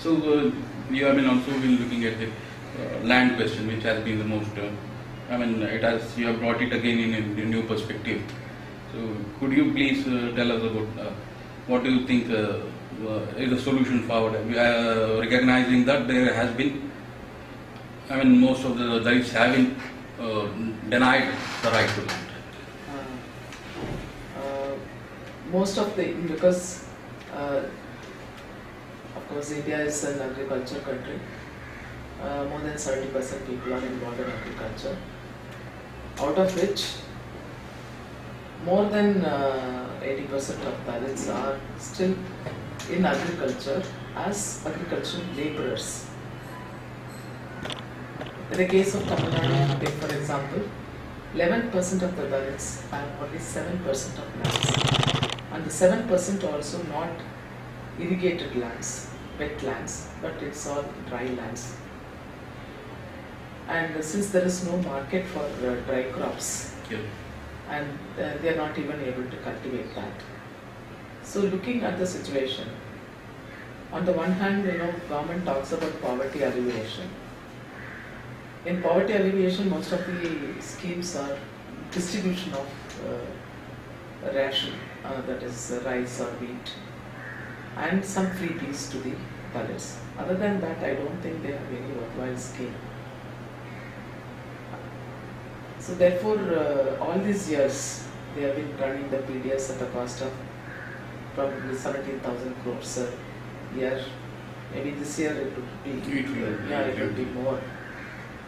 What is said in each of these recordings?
So you have been also been looking at the land question, which has been the most, you have brought it again in a new perspective. So could you please tell us about what do you think is the solution forward? Recognizing that there has been, most of the Dalits have been denied the right to land. Most of the, because of course India is an agriculture country. More than 70% people are involved in agriculture, out of which more than 80% of Dalits are still in agriculture as agricultural labourers. In the case of Tamil Nadu, for example, 11% of the Dalits have only 7% of lands, and the 7% also not irrigated lands, wet lands, but it's all dry lands. And since there is no market for dry crops, and they are not even able to cultivate that. So looking at the situation, on the one hand, government talks about poverty alleviation. In poverty alleviation, most of the schemes are distribution of ration, that is rice or wheat, and some freebies to the Dalits. Other than that, I don't think they have any worthwhile scheme. So therefore, all these years, they have been running the PDS at a cost of probably 17,000 crores a year. Maybe this year it would be more.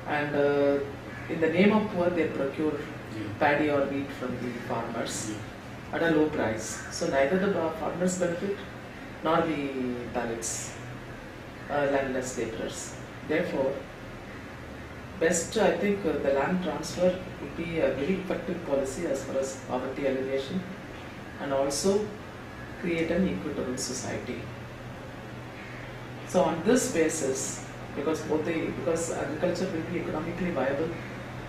And in the name of poor, they procure paddy or wheat from the farmers at a low price. So neither the farmers benefit nor the Dalits, landless laborers. Therefore, best, I think, the land transfer would be a very effective policy as far as poverty alleviation, and also create an equitable society. So on this basis, because agriculture will be economically viable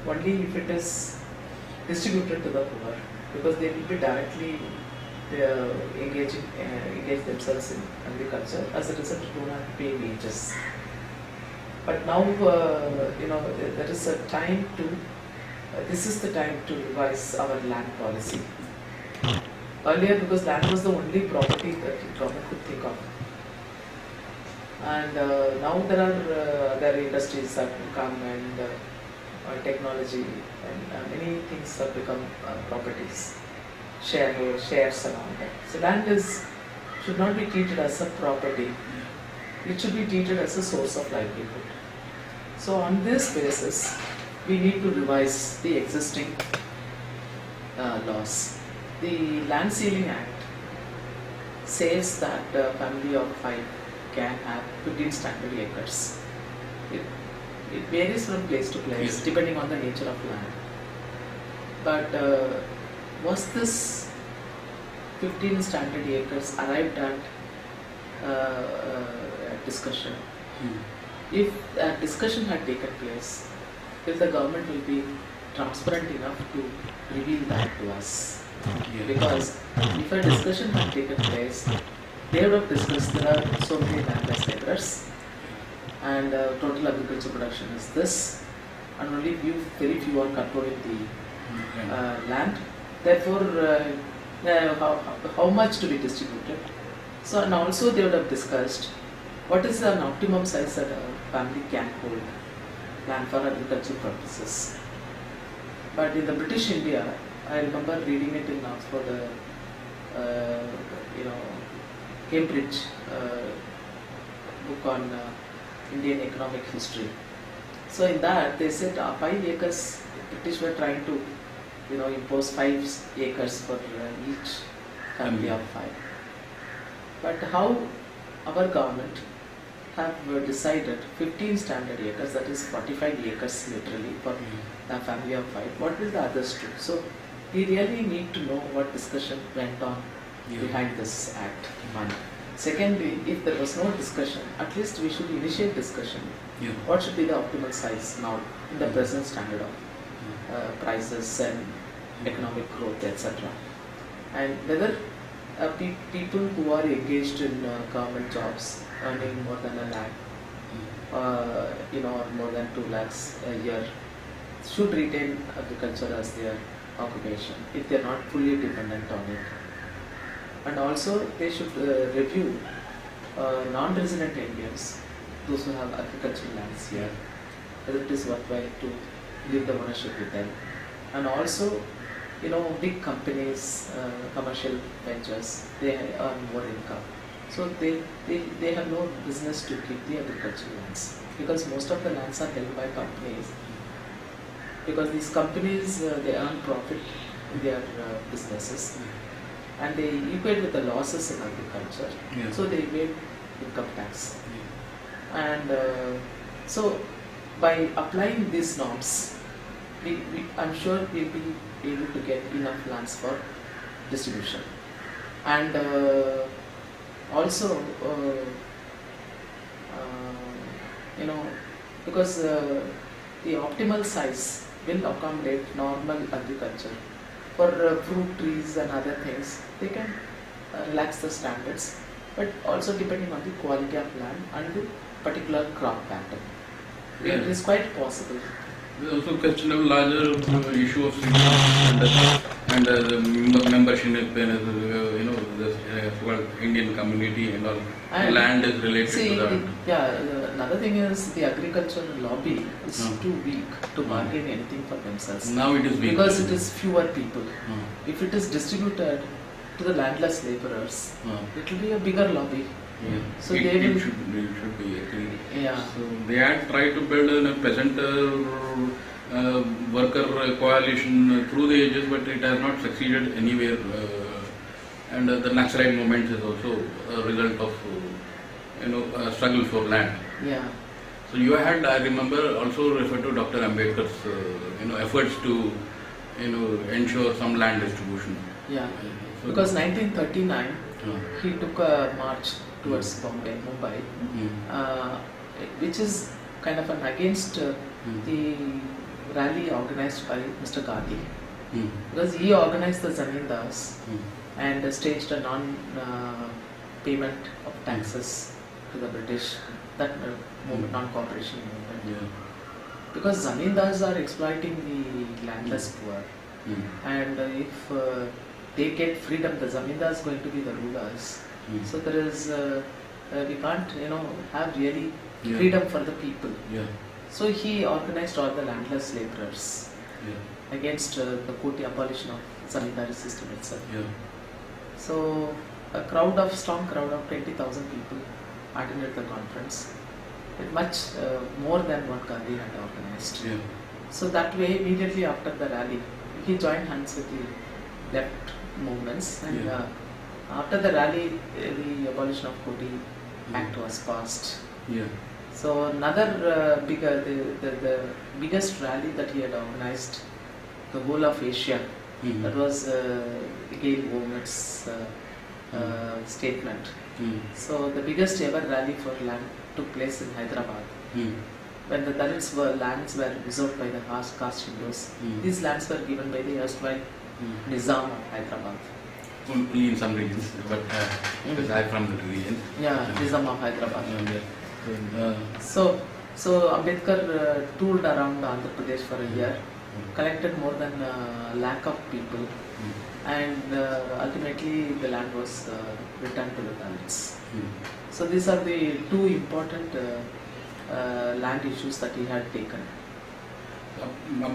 only if it is distributed to the poor, because they will be directly engage themselves in agriculture. As a result, they do not pay wages. But now, there is a time to, this is the time to revise our land policy. Earlier, because land was the only property that the government could think of. And now there are other industries that have come, and technology, and many things have become properties, shares and all that. So land should not be treated as a property. It should be treated as a source of livelihood. So on this basis, we need to revise the existing laws. The Land Ceiling Act says that a family of 5 can have 15 standard acres. It varies from place to place depending on the nature of land. But was this 15 standard acres arrived at discussion? If a discussion had taken place, if the government will be transparent enough to reveal that to us. Because if a discussion had taken place, they would have discussed there are so many landless laborers, and total agriculture production is this, and only very few are controlling the land. Therefore, how much to be distributed. So, and also they would have discussed what is an optimum size that a family can hold land for agricultural purposes. But in the British India, I remember reading it in Oxford, Cambridge book on Indian economic history. So in that they said 5 acres. British were trying to, impose 5 acres for each family of 5. But how our government have decided 15 standard acres, that is 45 acres literally for a family of 5. What will the others do? So we really need to know what discussion went on behind this act. One. Secondly, if there was no discussion, at least we should initiate discussion. What should be the optimal size now in the present standard of prices and economic growth, etc. And whether people who are engaged in government jobs earning more than a lakh, or more than 2 lakhs a year should retain agriculture as their occupation if they are not fully dependent on it. And also they should review non-resident Indians, those who have agricultural lands here, whether it is worthwhile to leave the ownership with them. And also, big companies, commercial ventures, they earn more income. So they have no business to keep the agricultural lands, because most of the lands are held by companies. Because these companies, they earn profit in their businesses, and they equate with the losses in agriculture. Yeah. So they evade income tax. And so by applying these norms, I'm sure we'll be able to get enough lands for distribution. And also, because the optimal size will accommodate normal agriculture. For fruit trees and other things, they can relax the standards, but also depending on the quality of land and the particular crop pattern. Yeah. It is quite possible. There is also question of larger issue of and the membership in the Indian community and all. And land is related to that. Another thing is the agricultural lobby is too weak to bargain anything for themselves. Now it is weak. Because it is fewer people. If it is distributed to the landless laborers, it will be a bigger lobby. Yeah. So it should be actually. Yeah. So they had tried to build a peasant worker coalition through the ages, but it has not succeeded anywhere. And the Naxalite movement is also a result of a struggle for land. Yeah. So you had, I remember, also referred to Dr. Ambedkar's efforts to ensure some land distribution. Yeah. So because 1939 he took a march towards Mumbai, which is kind of an against the rally organized by Mr. Gandhi, because he organized the Zamindars and staged a non-payment of taxes to the British, that movement, non-cooperation movement. Yeah. Because Zamindars are exploiting the landless poor, and if they get freedom, the Zamindars is going to be the rulers. So there is, we can't, have really freedom for the people. Yeah. So he organized all the landless laborers against the abolition of Zamindari system itself. Yeah. So a strong crowd of 20,000 people attended the conference, with much more than what Gandhi had organized. Yeah. So that way, immediately after the rally, he joined hands with the left movements, and after the rally, the abolition of Koti Act was passed. Yeah. So another the biggest rally that he had organized, the whole of Asia, that was Gail Womet's statement. So the biggest ever rally for land took place in Hyderabad. When the Dalits lands were reserved by the caste Hindus, these lands were given by the erstwhile Nizam of Hyderabad. Only in some regions, but because I am from the region. Yeah, Nizam of Hyderabad. So Ambedkar toured around Andhra Pradesh for a year, collected more than a lakh of people, and ultimately the land was returned to the Dalits. So these are the two important land issues that he had taken.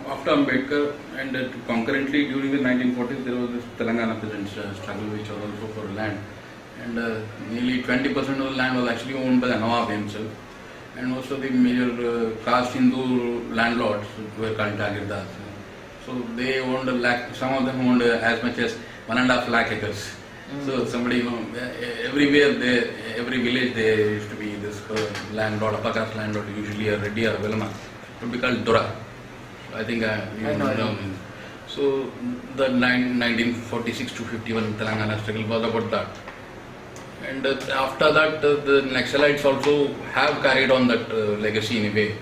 After Ambedkar and concurrently during the 1940s, there was this Telangana peasants struggle, which was also for land, and nearly 20% of the land was actually owned by the Nawab himself, and most of the major caste Hindu landlords were called Jagirdars. So they owned a lakh, some of them owned as much as 1.5 lakh acres. So somebody, everywhere, every village there used to be this landlord, upper caste landlord, usually a Reddy or a Velma, it would be called Dura. I think you know. So the 1946 to 51 Telangana struggle was about that. And after that, the Naxalites also have carried on that legacy in a way.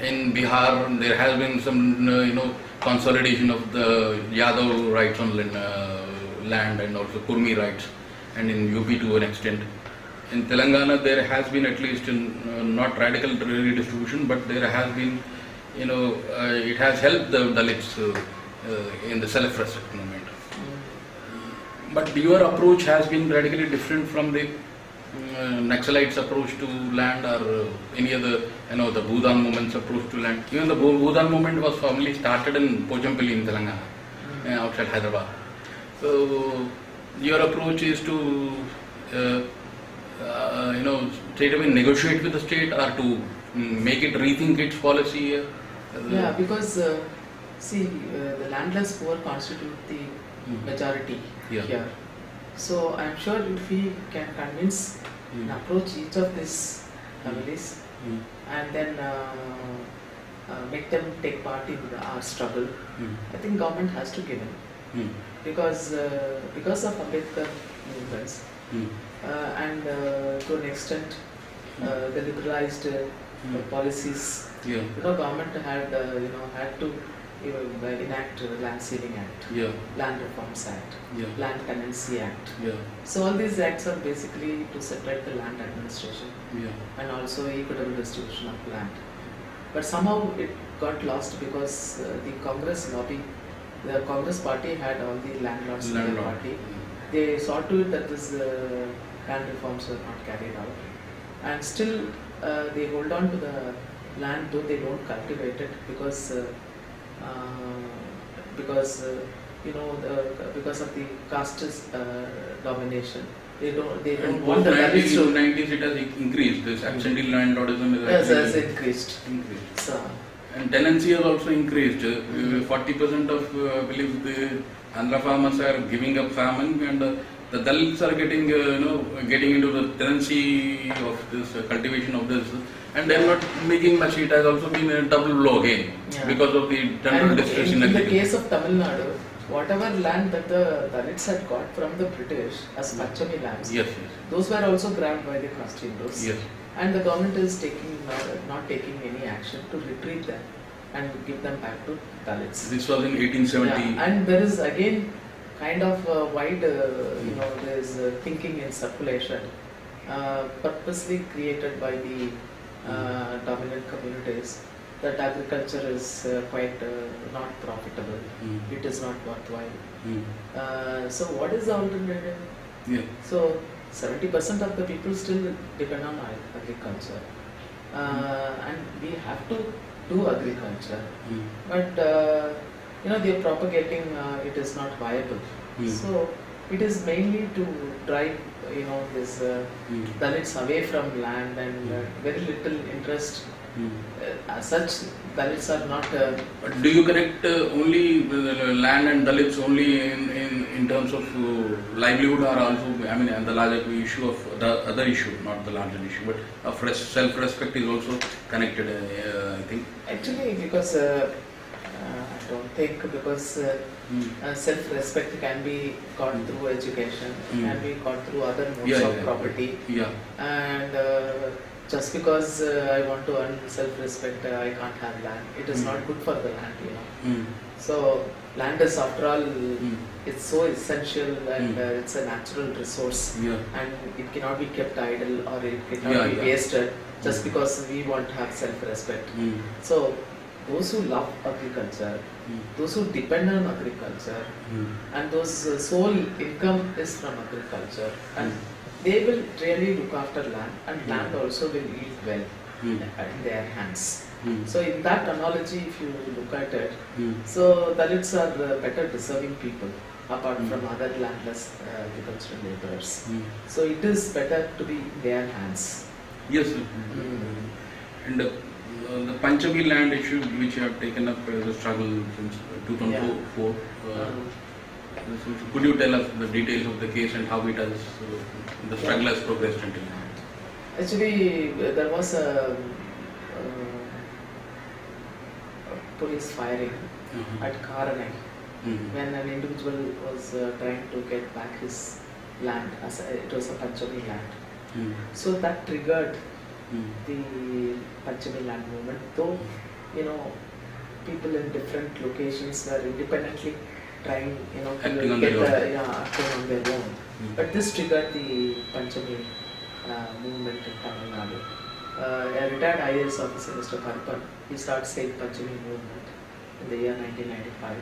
In Bihar, there has been some, consolidation of the Yadav rights on land and also Kurmi rights, and in UP to an extent. In Telangana, there has been at least not radical redistribution, but there has been, it has helped the Dalits in the self-respect movement. But your approach has been radically different from the Naxalites' approach to land, or any other, the Bhudan movement's approach to land. Even the Bhudan movement was formally started in Pochampalli in Telangana, outside Hyderabad. So your approach is to, straight away negotiate with the state, or to make it rethink its policy. Yeah, because the landless poor constitute the majority here. So I am sure if we can convince and approach each of these families and then make them take part in our struggle, I think government has to give in. Because of Ambedkar movements and to an extent the liberalized policies, government had had to enact Land Ceiling Act, Land Reforms Act, Land Tenancy Act. So all these acts are basically to separate the land administration and also equitable distribution of land. But somehow it got lost because the Congress lobby, the Congress party had all the landlords in their party. They saw to it that this land reforms were not carried out, and still they hold on to the land though they don't cultivate it because because of the caste domination. They don't want the Dalits to. 90s it has increased. This absentee landlordism has increased. So, and tenancy has also increased. 40% of believe the Andhra farmers are giving up farming, and the Dalits are getting getting into the tenancy of this cultivation of this, and they are not making much. It has also been a double blow again because of the general distress in the case of Tamil Nadu, whatever land that the Dalits had got from the British as Panchami lands, those were also grabbed by the caste Hindus. And the government is not taking any action to retrieve them and give them back to Dalits. This was in 1870. And there is again kind of wide, there is thinking in circulation, purposely created by the dominant communities, that agriculture is quite not profitable. It is not worthwhile. So what is the alternative? So 70% of the people still depend on agriculture, and we have to do agriculture, but they are propagating it is not viable. So it is mainly to drive this Dalits away from land, and very little interest. As such, Dalits are not. But do you connect only land and Dalits only in terms of livelihood, or also, and the larger issue of the other issue, not the larger issue, but of self-respect is also connected, I think. Actually, because I don't think, because self-respect can be got through education, can be got through other modes of property, and just because I want to earn self-respect, I can't have land. It is not good for the land, So land is, after all, it's so essential, and it's a natural resource, and it cannot be kept idle, or it cannot be wasted just because we want to have self-respect. So those who love agriculture, those who depend on agriculture, and those sole income is from agriculture, and they will really look after land, and land also will yield well in their hands. So in that analogy, if you look at it, so Dalits are better deserving people apart from other landless agricultural laborers. So it is better to be in their hands. Yes, and the Panchami land issue, which you have taken up as a struggle since 2004. So could you tell us the details of the case and how it has, the struggle has progressed until now? Actually, there was a police firing at Karanai when an individual was trying to get back his land, as it was a Panchami land. So that triggered the Panchami land movement, though people in different locations were independently trying, Acting to on get their own. acting on their own. But this triggered the Panchami movement in Tamil Nadu. A retired IAS officer, Mr. Karpan, he started saying Panchami movement in the year 1995.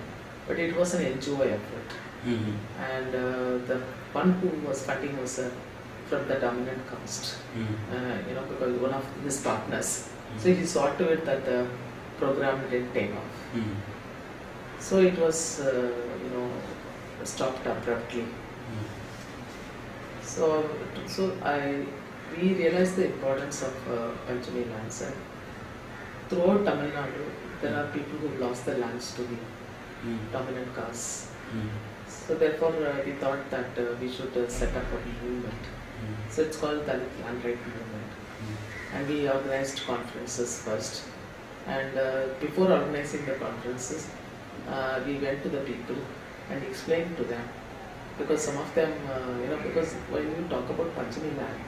But it was an NGO effort. And the one who was funding was from the dominant caste, because one of his partners. So he saw to it that the program didn't take off. So it was, stopped abruptly. So we realized the importance of Panchami lands. And throughout Tamil Nadu, there are people who lost their lands to the dominant castes. So therefore, we thought that we should set up a movement. So it's called Dalit Land Rights Movement. And we organized conferences first. And before organizing the conferences, we went to the people and explained to them. Because some of them, because when you talk about Panchami land,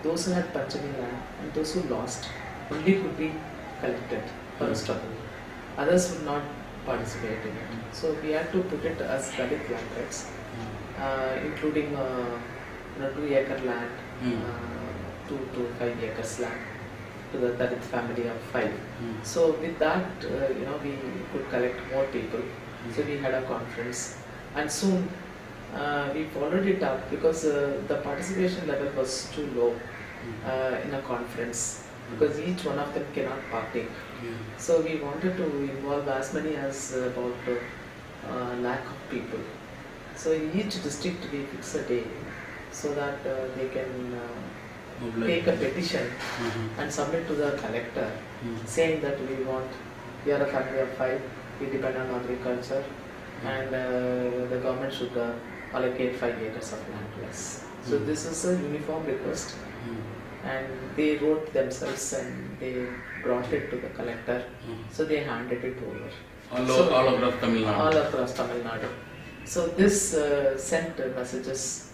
those who had Panchami land and those who lost only could be collected for a struggle. Others would not participate in it. So we had to put it as Dalit land rights, including 2-acre land, 2 to 5 acres land to the Dalit family of 5. So with that, we could collect more people. So we had a conference, and soon we followed it up because the participation level was too low in a conference, because each one of them cannot partake. So we wanted to involve as many as about lakh of people. So in each district we fix a day so that they can take a petition and submit to the collector saying that we are a family of 5, we depend on agriculture, and the government should allocate 5 acres of land to us. So this is a uniform request, and they wrote themselves and they brought it to the collector. So they handed it over. All across Tamil Nadu. All across Tamil Nadu. So this sent messages,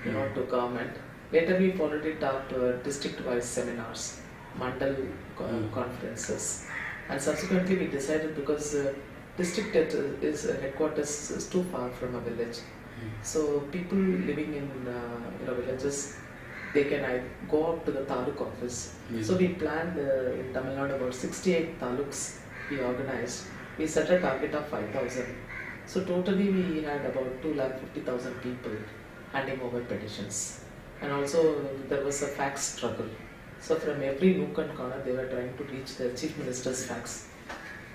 to government. Later we followed it up district-wise seminars, mandal conferences, and subsequently we decided, because district headquarters is too far from a village. So people living in villages, they can go up to the taluk office. So we planned in Tamil Nadu about 68 taluks we organized. We set a target of 5,000. So totally we had about 250,000 people handing over petitions. And also there was a fax struggle. So from every nook and corner they were trying to reach the Chief Minister's fax.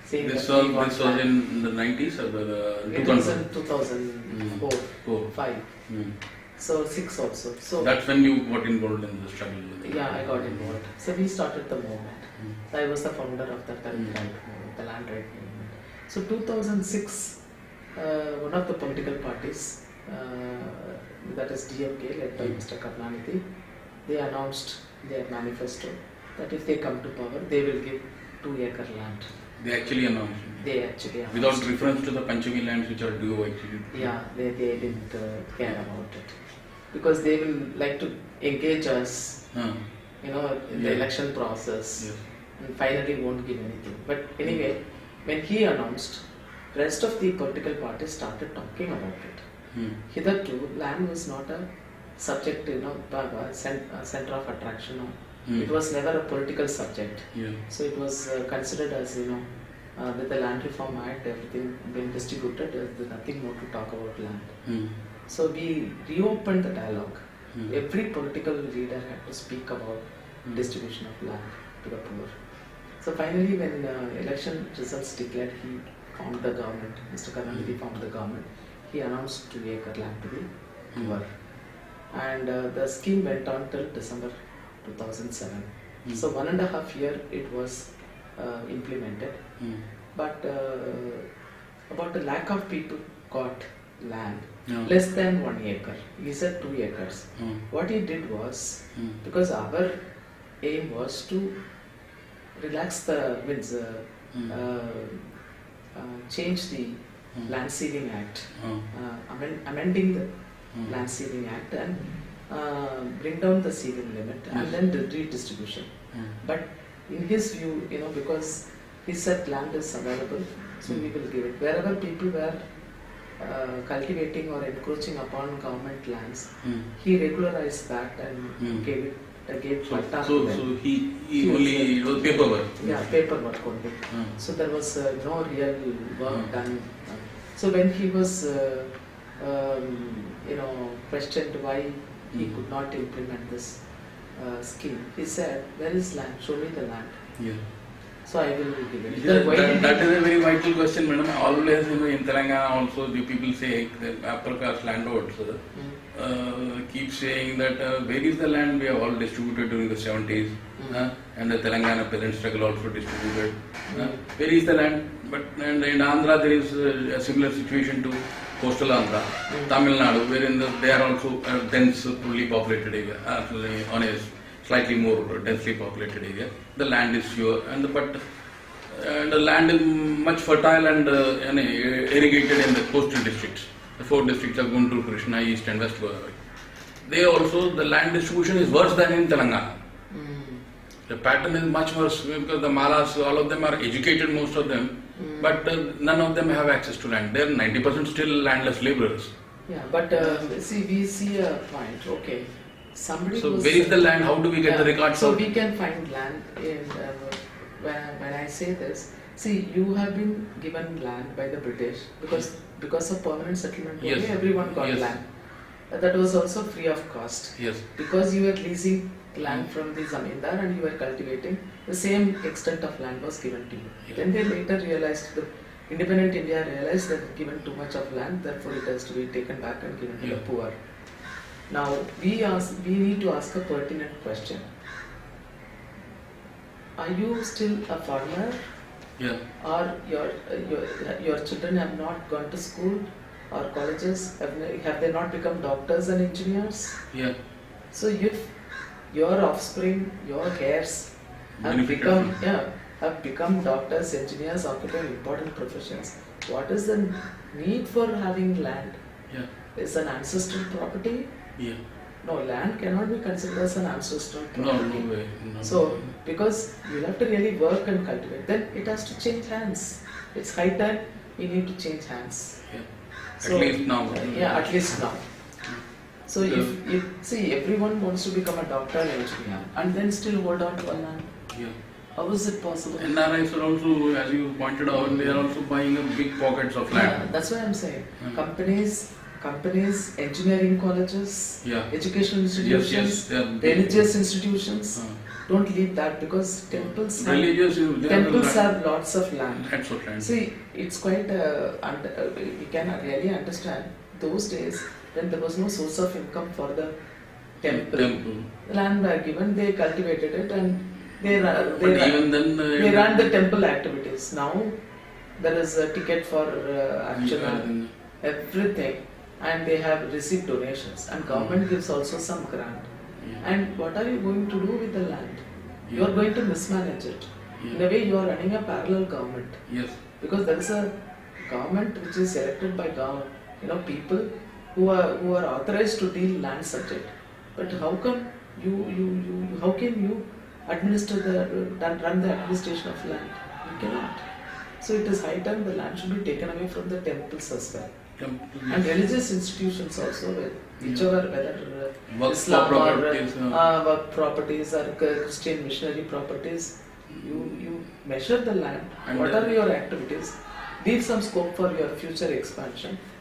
This was in the 90s or the it was in 2004, 5. So 6 also. So that's when you got involved in the struggle. Yeah, I got involved. So we started the movement. I was the founder of the Dalit Land Movement, the Land Right Movement. So 2006, one of the political parties, that is DMK, led by Mr. Karnanidhi, they announced their manifesto that if they come to power, they will give 2-acre land. They actually announced. They actually announced. Without reference to the Panchami lands which are due actually. Yeah, they didn't care about it. Because they will like to engage us, in the election process, and finally won't give anything. But anyway, when he announced, rest of the political parties started talking about it. Hitherto, land was not a subject, center of attraction. It was never a political subject. So it was considered as, with the Land Reform Act, everything been distributed, there's nothing more to talk about land. So we reopened the dialogue. Every political leader had to speak about distribution of land to the poor. So finally, when election results declared, he formed the government. Mr. Karnanidhi formed the government. He announced 2-acre land to the poor. And the scheme went on till December 2007. So 1.5 years it was implemented. But about 1 lakh of people got land, less than 1 acre. He said 2 acres. What he did was, because our aim was to relax the winds, change the Land Ceiling Act, amending the Land Ceiling Act, and bring down the ceiling limit, and then the redistribution. But in his view, because he said land is available, so we will give it. Wherever people were cultivating or encroaching upon government lands, Hmm. he regularized that and gave patta to them. So he only, it was paperwork. Yeah, paperwork only. Hmm. So there was no real work done. So when he was, questioned why he could not implement this scheme, he said, "Where is land? Show me the land. Yeah. So I will give it." That is a very vital question, madam. Always, in Telangana also, the people say the upper caste landlords keep saying that where is the land we have all distributed during the 70s, and the Telangana peasant struggle also distributed. Where is the land? But and in Andhra there is a similar situation to coastal Andhra, Tamil Nadu, wherein they are also dense, fully populated area, on a slightly more densely populated area. The land is pure, and the land is much fertile and irrigated in the coastal districts. The 4 districts are Guntur, Krishna, East and West Godavari. They also, the land distribution is worse than in Telangana. The pattern is much worse because the Malas, all of them are educated, most of them, but none of them have access to land. They are 90% still landless laborers. Yeah, but see, we see a point. Okay, somebody. So where is the land? How do we get the records? So we can find land. When I say this, see, you have been given land by the British because of permanent settlement. Yes. Only everyone got Yes. land. That was also free of cost. Yes. Because you were leasing land from the zamindar and you were cultivating, the same extent of land was given to you. Yeah. Then they later realized, the independent India realized that given too much of land, therefore it has to be taken back and given to the poor. Now we need to ask a pertinent question. Are you still a farmer? Yeah. Or your children have not gone to school or colleges? Have they not become doctors and engineers? Yeah. So if your offspring, your heirs have become doctors, engineers, occupying important professions, what is the need for having land? Yeah. Is an ancestral property? Yeah. No, land cannot be considered as an ancestral property. No way. No So, way. because you have to really work and cultivate, then it has to change hands. It's high time we need to change hands. Yeah. So, at least now. Yeah, at least now. So if see, everyone wants to become a doctor and engineer and then still hold on to a land. Yeah. How is it possible? NRIs are also, as you pointed out, they are also buying up big pockets of land. Yeah, that's what I'm saying. Companies, engineering colleges, educational institutions, religious institutions. Don't leave that because temples have lots of land. Lots of land. See, it's quite we can really understand those days when there was no source of income for the temple. The land were given, they cultivated it, and they ran the temple activities. Now there is a ticket for Archana, everything, and they have received donations, and government gives also some grant. And what are you going to do with the land? You are going to mismanage it. In a way, you are running a parallel government. Yes. Because there is a government which is elected by people who are authorized to deal land subject. But how come how can you administer run the administration of land? You cannot. So it is high time the land should be taken away from the temples as well. And religious institutions also, whether Islam or work properties or Christian missionary properties, you measure the land. And what are your activities? Leave some scope for your future expansion.